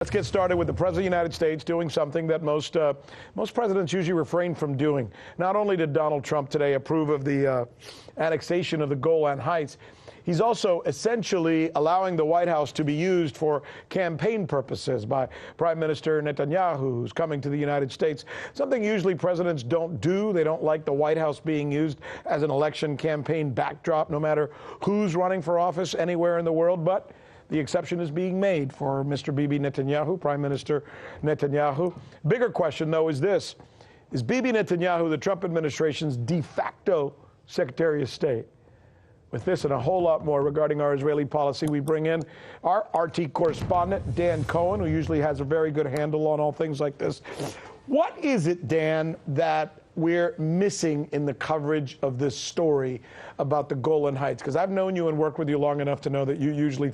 Let's get started with the President of the United States doing something that most presidents usually refrain from doing. Not only did Donald Trump today approve of the annexation of the Golan Heights, he's also essentially allowing the White House to be used for campaign purposes by Prime Minister Netanyahu, who's coming to the United States. Something usually presidents don't do. They don't like the White House being used as an election campaign backdrop, no matter who's running for office anywhere in the world. But the exception is being made for Mr. Bibi Netanyahu, Prime Minister Netanyahu. Bigger question, though, is this. Is Bibi Netanyahu the Trump administration's de facto Secretary of State? With this and a whole lot more regarding our Israeli policy, we bring in our RT correspondent, Dan Cohen, who usually has a very good handle on all things like this. What is it, Dan, that we're missing in the coverage of this story about the Golan Heights? Because I've known you and worked with you long enough to know that you usually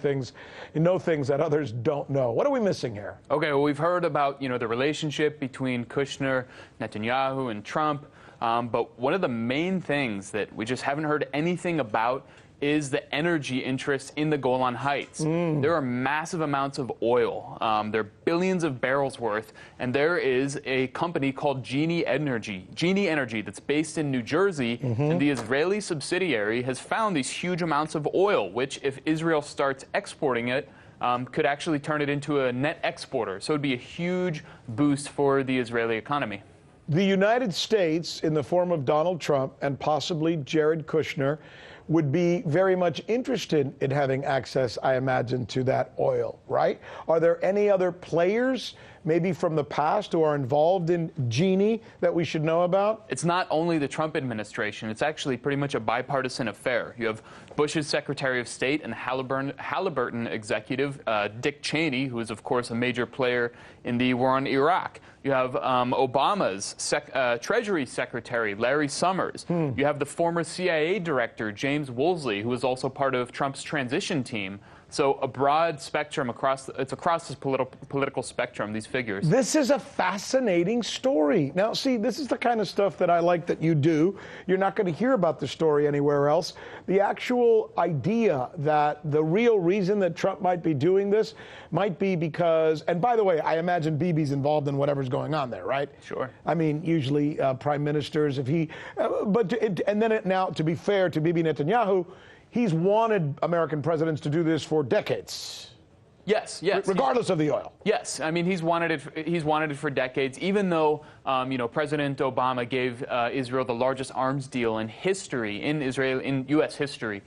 know things that others don't know. What are we missing here? Okay, well, we've heard about, the relationship between Kushner, Netanyahu, and Trump. But one of the main things that we just haven't heard anything about is the energy interest in the Golan Heights. There are massive amounts of oil. There are billions of barrels worth. And there is a company called Cheney Energy that's based in New Jersey. And the Israeli subsidiary has found these huge amounts of oil, which if Israel starts exporting it, could actually turn it into a net exporter. So it would be a huge boost for the Israeli economy. The United States, in the form of Donald Trump and possibly Jared Kushner, would be very much interested in having access, I imagine, to that oil, right? Are there any other players, maybe from the past, who are involved in Cheney that we should know about? It's not only the Trump administration. It's actually pretty much a bipartisan affair. You have Bush's Secretary of State and Halliburton executive, Dick Cheney, who is, of course, a major player in the war on Iraq. You have Obama's Treasury Secretary, Larry Summers. You have the former CIA director, James Woolsey, who was also part of Trump's transition team. So a broad spectrum across this political spectrum, these figures. This is a fascinating story. Now, see, this is the kind of stuff that I like that you do. You're not going to hear about the story anywhere else. The actual idea that the real reason that Trump might be doing this might be because, and by the way, I imagine Bibi's involved in whatever's going on there, right? Sure. I mean, usually prime ministers, if he, now, to be fair to Bibi Netanyahu, he's wanted American presidents to do this for decades. Yes. Regardless of the oil. Yes, I mean he's wanted it for decades. Even though President Obama gave Israel the largest arms deal in history, in U.S. history,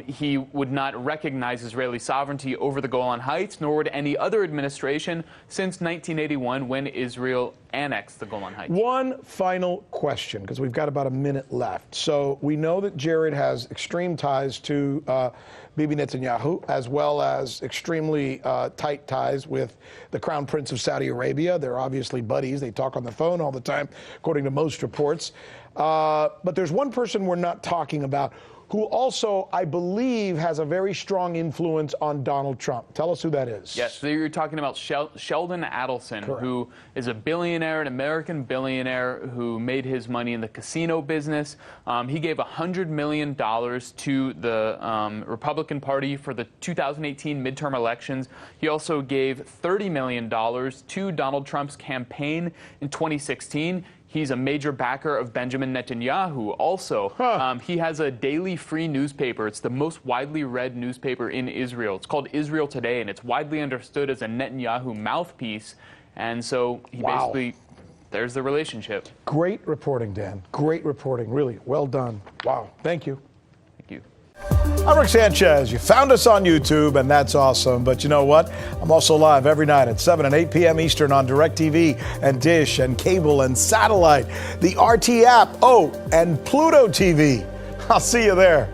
he would not recognize Israeli sovereignty over the Golan Heights, nor would any other administration since 1981 when Israel annexed the Golan Heights. One final question, because we've got about a minute left. So we know that Jared has extreme ties to Bibi Netanyahu, as well as extremely tight ties with the Crown Prince of Saudi Arabia. They're obviously buddies. They talk on the phone all the time, according to most reports. But there's one person we're not talking about who also, I believe, has a very strong influence on Donald Trump. Tell us who that is. Yes, so you're talking about Sheldon Adelson, Correct. Who is a billionaire, an American billionaire who made his money in the casino business. He gave $100 million to the Republican Party for the 2018 midterm elections. He also gave $30 million to Donald Trump's campaign in 2016. He's a major backer of Benjamin Netanyahu. Also, he has a daily free newspaper. It's the most widely read newspaper in Israel. It's called Israel Today, and it's widely understood as a Netanyahu mouthpiece. And so he basically, there's the relationship. Great reporting, Dan. Great reporting. Really, well done. Wow. Thank you. Thank you. I'm Rick Sanchez. You found us on YouTube, and that's awesome. But you know what? I'm also live every night at 7 and 8 p.m. Eastern on DirecTV and Dish and cable and satellite, the RT app, and Pluto TV. I'll see you there.